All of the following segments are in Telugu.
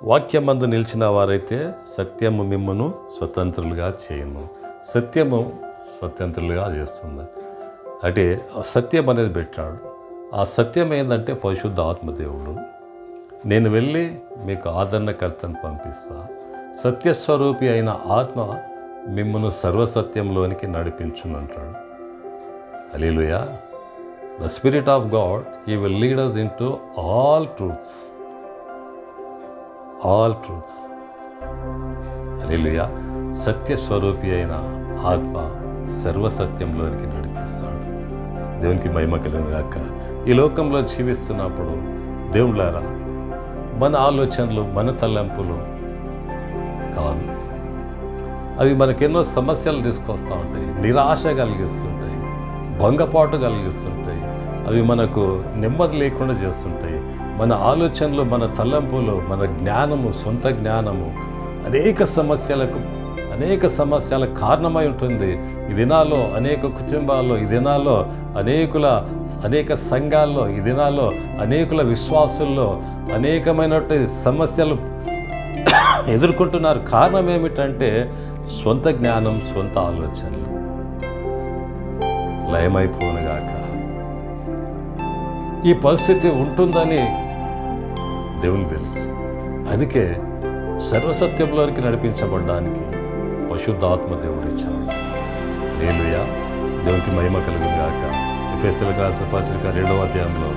వాక్యమందు నిలిచిన వారైతే సత్యము మిమ్మును స్వతంత్రులుగా చేయను. సత్యము స్వతంత్రులుగా చేస్తుంది. అంటే సత్యం అనేది పెట్టాడు. ఆ సత్యం ఏంటంటే పరిశుద్ధ ఆత్మదేవుడు. నేను వెళ్ళి మీకు ఆదరణకర్తను పంపిస్తా. సత్యస్వరూపి అయిన ఆత్మ మిమ్మును సర్వసత్యంలోనికి నడిపించునంటాడు. Hallelujah. The spirit of God he will lead us into all truths. Hallelujah. సత్యస్వరూపి అయిన ఆత్మ సర్వసత్యంలోనికి నడిపిస్తాడు. దేవునికి మహిమ కలుగును గాక. ఈ లోకంలో జీవిస్తున్నప్పుడు దేవుళ్ళారా, మన ఆలోచనలు, మన తలంపులు కాదు, అవి మనకెన్నో సమస్యలు తీసుకొస్తూ ఉంటాయి, నిరాశ కలిగిస్తుంటాయి, భంగపాటు కలిగిస్తుంటాయి, అవి మనకు నెమ్మది లేకుండా చేస్తుంటాయి. మన ఆలోచనలు, మన తలంపులు, మన జ్ఞానము, సొంత జ్ఞానము అనేక సమస్యలకు కారణమై ఉంటుంది. ఈ దినాల్లో అనేక కుటుంబాల్లో, ఈ దినాల్లో అనేక సంఘాల్లో, ఈ దినాల్లో అనేకుల విశ్వాసుల్లో అనేకమైనటువంటి సమస్యలు ఎదుర్కొంటున్నారు. కారణం ఏమిటంటే సొంత జ్ఞానం, సొంత ఆలోచనలు లయమైపోనుగాక. ఈ పరిస్థితి ఉంటుందని దేవునికి తెలుసు. అందుకే సర్వసత్యంలోనికి నడిపించబడ్డానికి పరిశుద్ధాత్మ దేవుడు ఇచ్చాడు. హల్లెలూయా. దేవునికి మహిమ కలుగును గాక. ఎఫెసీయులకు రాసిన పత్రిక 2వ అధ్యాయంలో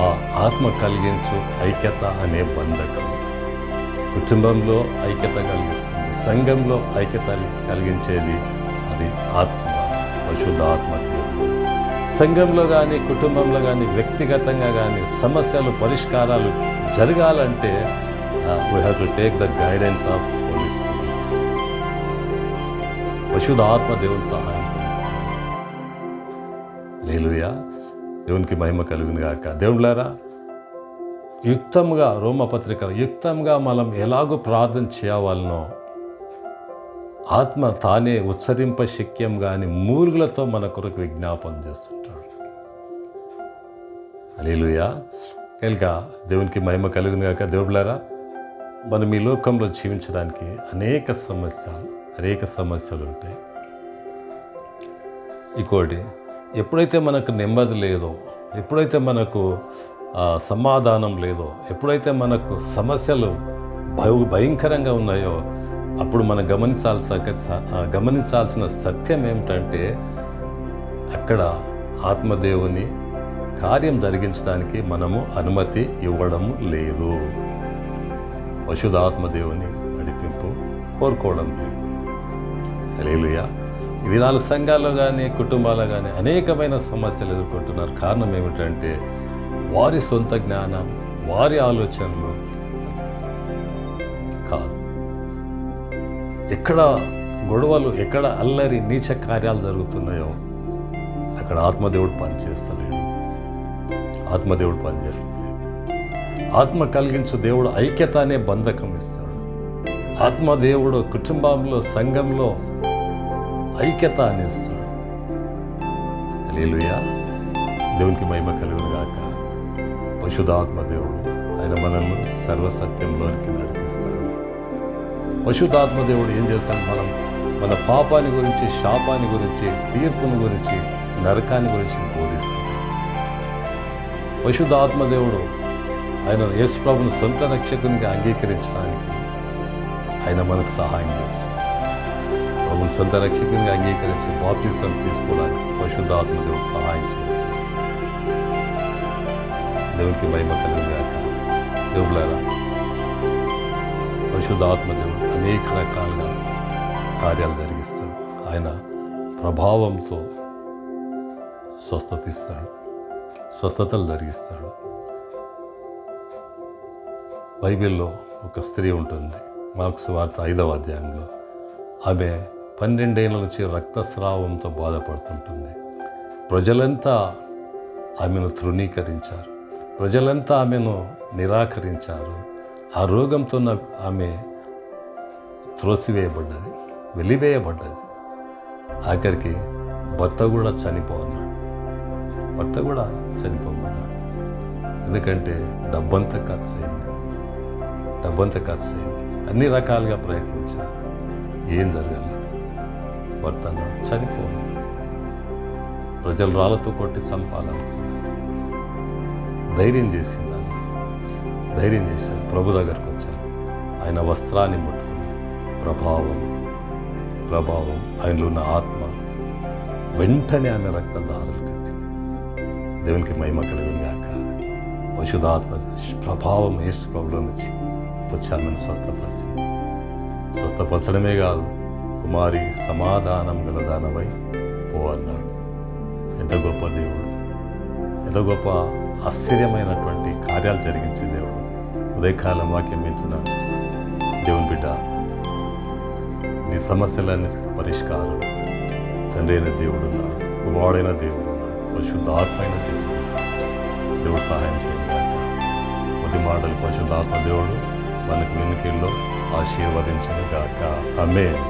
ఆ ఆత్మ కలిగించు ఐక్యత అనే బంధకం కుటుంబంలో ఐక్యత కలిగిస్తుంది, సంఘంలో ఐక్యత కలిగించేది అది ఆత్మ, పరిశుద్ధ ఆత్మ దేవుడు. సంఘంలో కానీ, కుటుంబంలో కానీ, వ్యక్తిగతంగా కానీ సమస్యలు పరిష్కారాలు జరగాలంటే we have to take the guidance of Holy Spirit. పరిశుద్ధ ఆత్మ దేవుని సహాయం. హల్లెలూయా. దేవునికి మహిమ కలుగును గాక. దేవుళ్ళారా, యుక్తంగా రోమపత్రిక యుక్తంగా మనం ఎలాగో ప్రార్థన చేయవాలనో ఆత్మ తానే ఉచ్చరింప శక్యం కానీ మూలుగులతో మన కొరకు విజ్ఞాపన చేస్తుంటాడు. హల్లెలూయా. కనుక దేవునికి మహిమ కలుగును గాక. దేవుళ్ళారా, మనం ఈ లోకంలో జీవించడానికి అనేక సమస్యలు ఉంటాయి. ఇంకోటి, ఎప్పుడైతే మనకు నెమ్మది లేదో, ఎప్పుడైతే మనకు సమాధానం లేదో, ఎప్పుడైతే మనకు సమస్యలు భయంకరంగా ఉన్నాయో, అప్పుడు మనం గమనించాల్సిన సత్యం ఏమిటంటే అక్కడ ఆత్మదేవుని కార్యం జరిగించడానికి మనము అనుమతి ఇవ్వడం లేదు. పరిశుద్ధాత్మదేవుని నడిపింపు కోరుకోవడం లేదు. హల్లెలూయా. ఈ దినాలు సంఘాల్లో కానీ, కుటుంబాల్లో కానీ అనేకమైన సమస్యలు ఎదుర్కొంటున్నారు. కారణం ఏమిటంటే వారి సొంత జ్ఞానం, వారి ఆలోచనలు కాదు. ఎక్కడ గొడవలు, ఎక్కడ అల్లరి నీచ కార్యాలు జరుగుతున్నాయో అక్కడ ఆత్మదేవుడు పనిచేస్తలేడు. ఆత్మదేవుడు పనిచేస్తలేదు. ఆత్మ కలిగించు దేవుడు ఐక్యత అనే బంధకం ఇస్తాడు. ఆత్మదేవుడు కుటుంబంలో, సంఘంలో ఐక్యత అనేస్తాడు. హల్లెలూయా. దేవునికి మహిమ కలుగును గాక. పరిశుద్ధాత్మ దేవుడు ఆయన మనల్ని సర్వసత్యంలోనికి నడిపిస్తాడు. పరిశుద్ధాత్మ దేవుడు ఏం చేస్తాడు? మన పాపాన్ని గురించి, శాపాన్ని గురించి, తీర్పుని గురించి, నరకాన్ని గురించి బోధిస్తాడు. పరిశుద్ధాత్మ దేవుడు ఆయన యేసు ప్రభువును సొంత రక్షకునిగా అంగీకరించడానికి ఆయన మనకు సహాయం చేస్తాడు. ప్రభువును సొంత రక్షకునిగా అంగీకరించి బాప్తిసం తీసుకోవడానికి పరిశుద్ధాత్మ దేవుడు సహాయం చేస్తాడు. దేవునికి మహిమ కలుగును గాక. దేవుళ్ళారా, పరిశుద్ధాత్మ దేవుడు అనేక రకాలుగా కార్యాలు జరిగిస్తాడు. ఆయన ప్రభావంతో స్వస్థతలు జరిగిస్తాడు. బైబిల్లో ఒక స్త్రీ ఉంటుంది, మార్కు సువార్త 5వ అధ్యాయంలో. ఆమె 12 ఏళ్ల నుంచి రక్తస్రావంతో బాధపడుతుంటుంది. ప్రజలంతా ఆమెను తృణీకరించారు, ప్రజలంతా ఆమెను నిరాకరించారు. ఆ రోగంతో ఆమె త్రోసివేయబడ్డది, వెలివేయబడ్డది. ఆఖరికి భర్త కూడా చనిపోమన్నాడు. ఎందుకంటే డబ్బంతా ఖర్చు అయింది. డబ్బంతా ఖర్చు అయింది, అన్ని రకాలుగా ప్రయత్నించారు, ఏం జరగలేదు. భర్త చనిపోను, ప్రజలు రాళ్ళతో కొట్టి చంపాలనుకున్నారు. ధైర్యం చేసిందాన్ని, ధైర్యం చేశారు, ప్రభు దగ్గరకు వచ్చారు. ఆయన వస్త్రాన్ని ముట్టుకుని ప్రభావం ఆయనలో ఉన్న ఆత్మ వెంటనే ఆమె రక్తదారులు కట్టింది. దేవునికి మహిమ కలిగిన గాక. పరిశుద్ధాత్మ ప్రభావం యేసు ప్రభులో నుంచి వచ్చి ఆమెను స్వస్థపరిచింది. స్వస్థపరచడమే కాదు, కుమారి సమాధానం గలదానమై పో అన్నాడు. ఎంత గొప్ప దేవుడు, ఎంత గొప్ప ఆశ్చర్యమైనటువంటి కార్యాలు జరిగించే దేవుడు. ఉదయకాలం వాక్యం వింటున్న దేవుని బిడ్డ, నీ సమస్యలన్నిటి పరిష్కారం తండ్రి అయిన దేవుడు ఉన్నాడు, కుమారుడైన దేవుడు ఉన్నాడు, పరిశుద్ధాత్మైన దేవుడు ఉన్నాడు. దేవుడు సహాయం చేయాలి. కొద్ది మాటలు పరిశుద్ధాత్మ దేవుడు మనకు వెనుకల్లో ఆశీర్వదించను గాక. ఆమేన్.